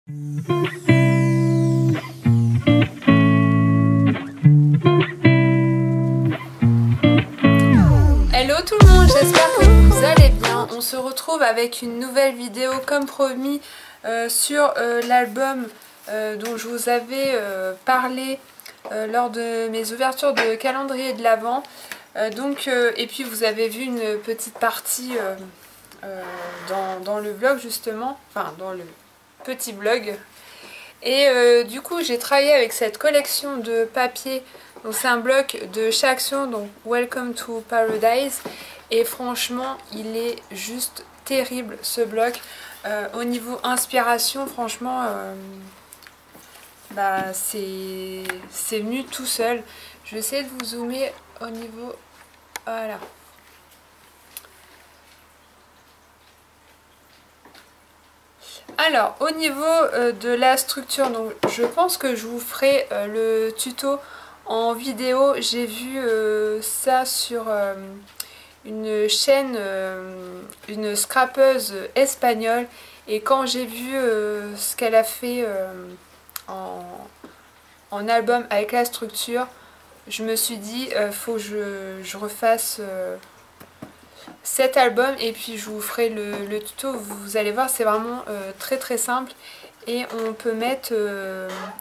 Hello tout le monde, j'espère que vous allez bien. On se retrouve avec une nouvelle vidéo comme promis sur l'album dont je vous avais parlé lors de mes ouvertures de calendrier de l'Avent. Et puis vous avez vu une petite partie dans le vlog justement, enfin dans le petit vlog. Et du coup j'ai travaillé avec cette collection de papier. Donc c'est un bloc de chez Action, donc Welcome to Paradise. Et franchement il est juste terrible ce bloc. Au niveau inspiration, franchement c'est venu tout seul. Je vais essayer de vous zoomer au niveau... Voilà. Alors au niveau de la structure, donc je pense que je vous ferai le tuto en vidéo. J'ai vu ça sur une chaîne, une scrapeuse espagnole, et quand j'ai vu ce qu'elle a fait en album avec la structure, je me suis dit faut que je refasse cet album, et puis je vous ferai le tuto. Vous allez voir, c'est vraiment très très simple, et on peut mettre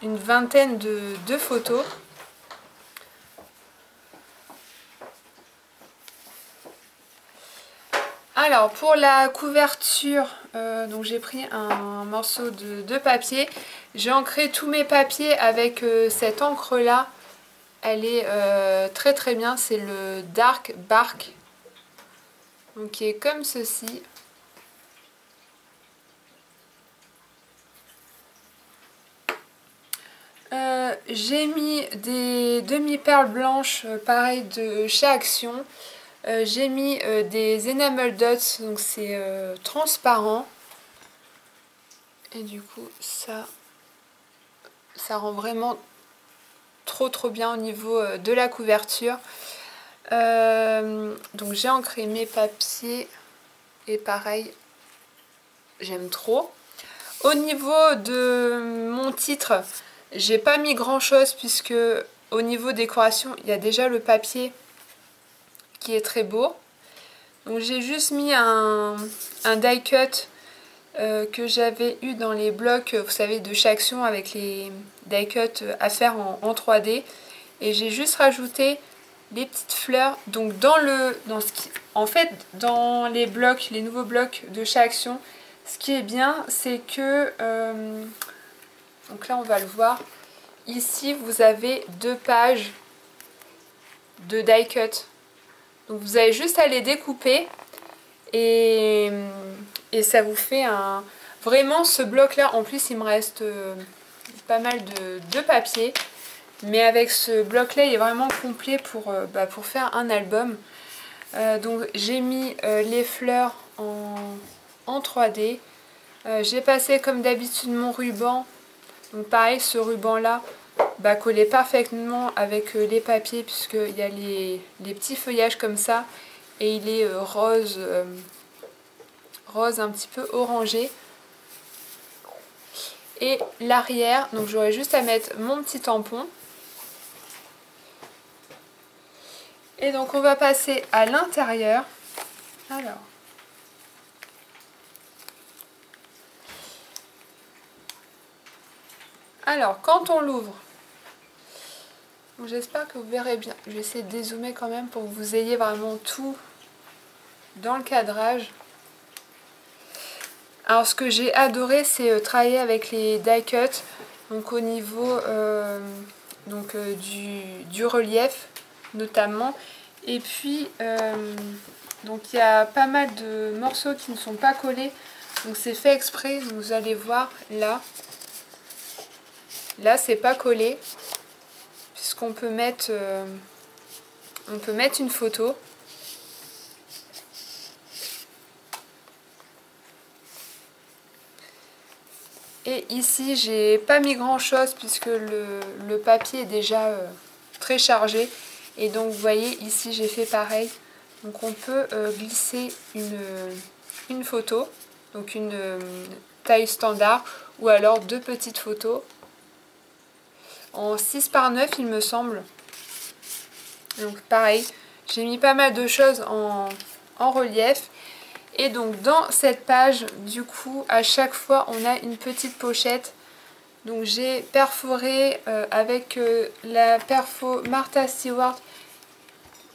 une vingtaine de photos. Alors pour la couverture, donc j'ai pris un morceau de papier, j'ai ancré tous mes papiers avec cette encre là. Elle est très très bien, c'est le Dark Bark, donc qui est comme ceci. J'ai mis des demi-perles blanches, pareil de chez Action. J'ai mis des enamel dots, donc c'est transparent. Et du coup ça rend vraiment trop bien au niveau de la couverture. Donc j'ai ancré mes papiers, et pareil, j'aime trop. Au niveau de mon titre, j'ai pas mis grand chose, puisque au niveau décoration il y a déjà le papier qui est très beau. Donc j'ai juste mis un die cut que j'avais eu dans les blocs, vous savez, de chez Action, avec les die cut à faire en 3D. Et j'ai juste rajouté les petites fleurs. Donc en fait, dans les blocs, les nouveaux blocs de chez Action, ce qui est bien, c'est que donc là on va le voir. Ici vous avez 2 pages de die cut. Donc vous avez juste à les découper, et ça vous fait un... Vraiment ce bloc là, en plus il me reste pas mal de papier. Mais avec ce bloc là il est vraiment complet pour faire un album. Donc j'ai mis les fleurs en 3D. J'ai passé comme d'habitude mon ruban. Donc pareil, ce ruban là collait parfaitement avec les papiers, puisqu'il y a les petits feuillages comme ça, et il est rose, rose un petit peu orangé. Et l'arrière, donc j'aurais juste à mettre mon petit tampon. Et donc on va passer à l'intérieur. Alors quand on l'ouvre, j'espère que vous verrez bien. Je vais essayer de dézoomer quand même pour que vous ayez vraiment tout dans le cadrage. Alors ce que j'ai adoré, c'est travailler avec les die cut, donc au niveau du relief notamment. Et puis donc il y a pas mal de morceaux qui ne sont pas collés, donc c'est fait exprès. Vous allez voir là c'est pas collé, puisqu'on peut mettre une photo. Et ici j'ai pas mis grand chose, puisque le papier est déjà très chargé, et donc vous voyez ici j'ai fait pareil. Donc on peut glisser une photo, donc une taille standard, ou alors 2 petites photos en 6 par 9 il me semble. Donc pareil, j'ai mis pas mal de choses en relief. Et donc dans cette page, du coup, à chaque fois, on a une petite pochette. Donc j'ai perforé avec la perfo Martha Stewart,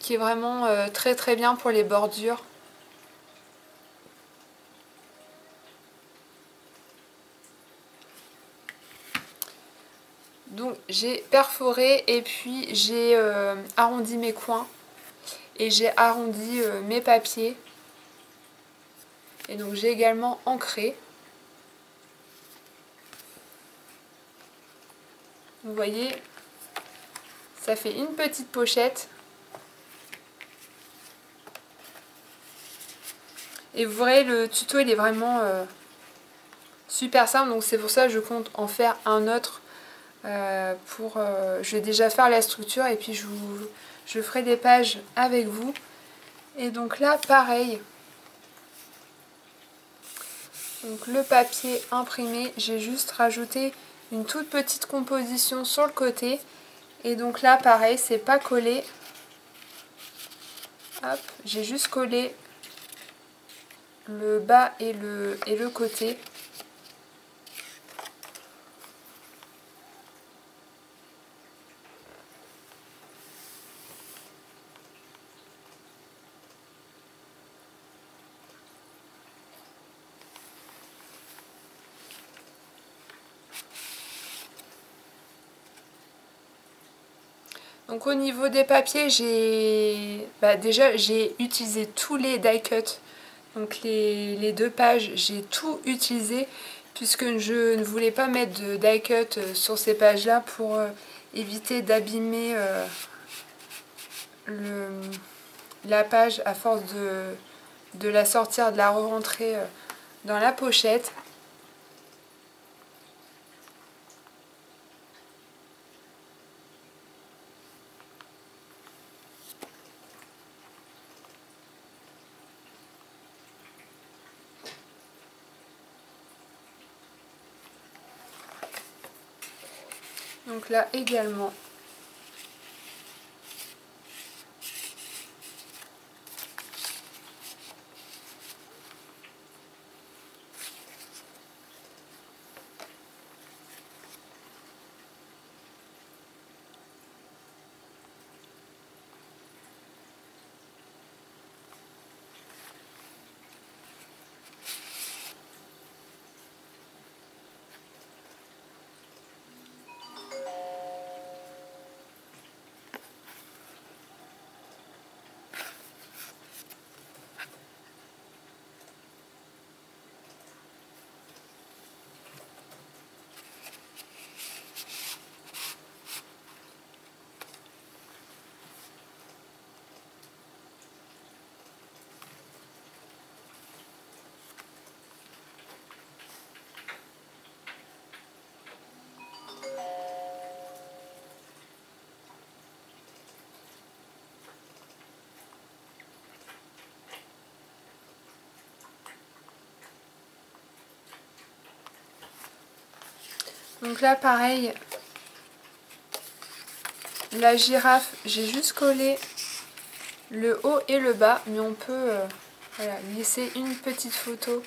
qui est vraiment très très bien pour les bordures. Donc j'ai perforé et puis j'ai arrondi mes coins et j'ai arrondi mes papiers. Et donc j'ai également ancré. Vous voyez, ça fait une petite pochette. Et vous verrez, le tuto il est vraiment super simple. Donc c'est pour ça que je compte en faire un autre. Je vais déjà faire la structure et puis je ferai des pages avec vous. Et donc là pareil, donc le papier imprimé, j'ai juste rajouté une toute petite composition sur le côté. Et donc là pareil, c'est pas collé. Hop, j'ai juste collé le bas et le côté. Donc au niveau des papiers, déjà j'ai utilisé tous les die cut. Donc les 2 pages, j'ai tout utilisé puisque je ne voulais pas mettre de die cut sur ces pages-là pour éviter d'abîmer la page à force de la sortir, de la re-rentrer dans la pochette. Donc là également. Donc là pareil, la girafe, j'ai juste collé le haut et le bas, mais on peut voilà, laisser une petite photo.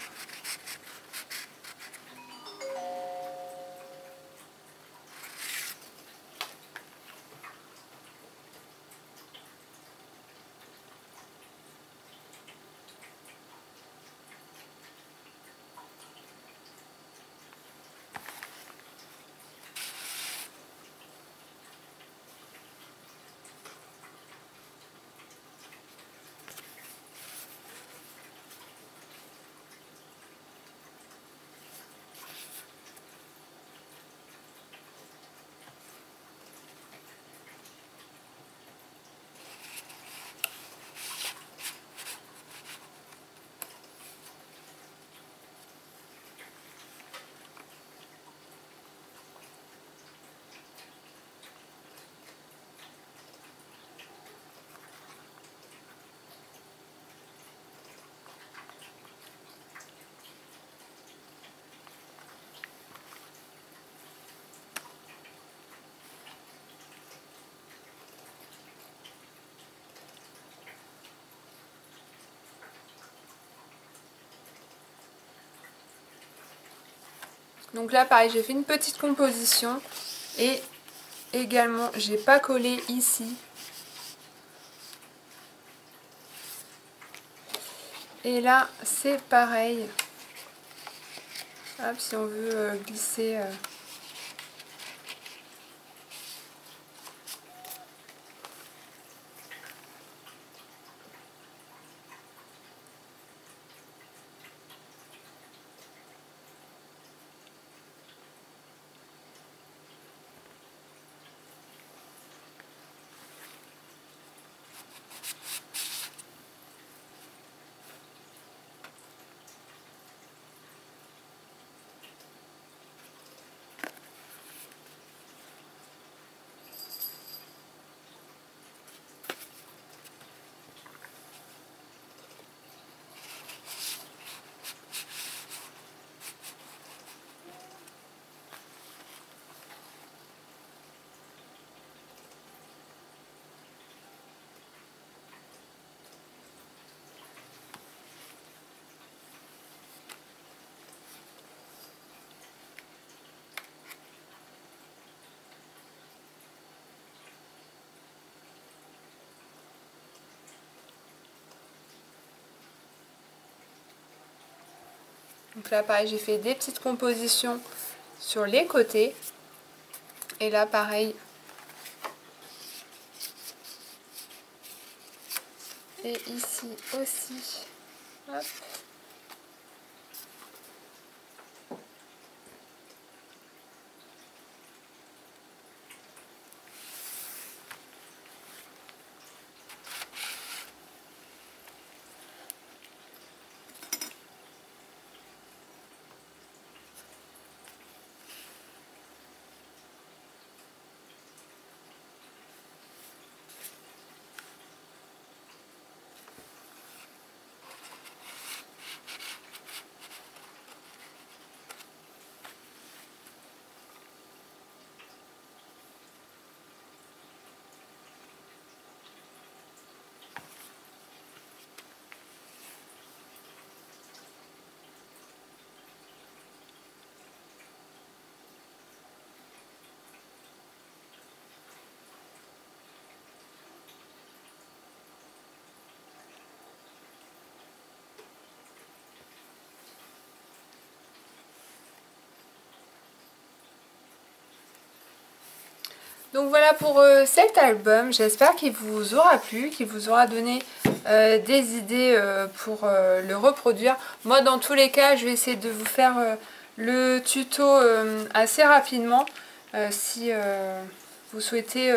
Donc là pareil, j'ai fait une petite composition et également j'ai pas collé ici. Et là c'est pareil. Hop, si on veut glisser. Donc là pareil, j'ai fait des petites compositions sur les côtés. Et là pareil. Et ici aussi. Hop. Donc voilà pour cet album, j'espère qu'il vous aura plu, qu'il vous aura donné des idées pour le reproduire. Moi dans tous les cas je vais essayer de vous faire le tuto assez rapidement si vous souhaitez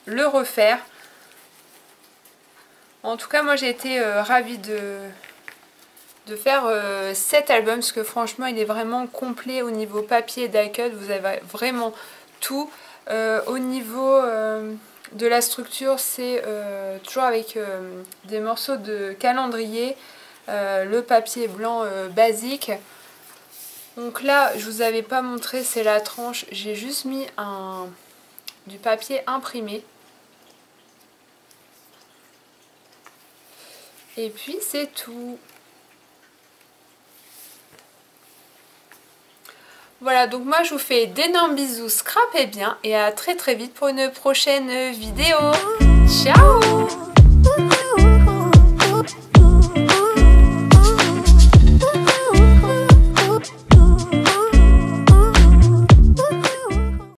le refaire. En tout cas moi j'ai été ravie de faire cet album parce que franchement il est vraiment complet au niveau papier et die-cut, vous avez vraiment tout. Au niveau de la structure, c'est toujours avec des morceaux de calendrier, le papier blanc basique. Donc là, je vous avais pas montré, c'est la tranche, j'ai juste mis du papier imprimé. Et puis c'est tout. Voilà, donc moi je vous fais d'énormes bisous, scrapez bien et à très très vite pour une prochaine vidéo. Ciao!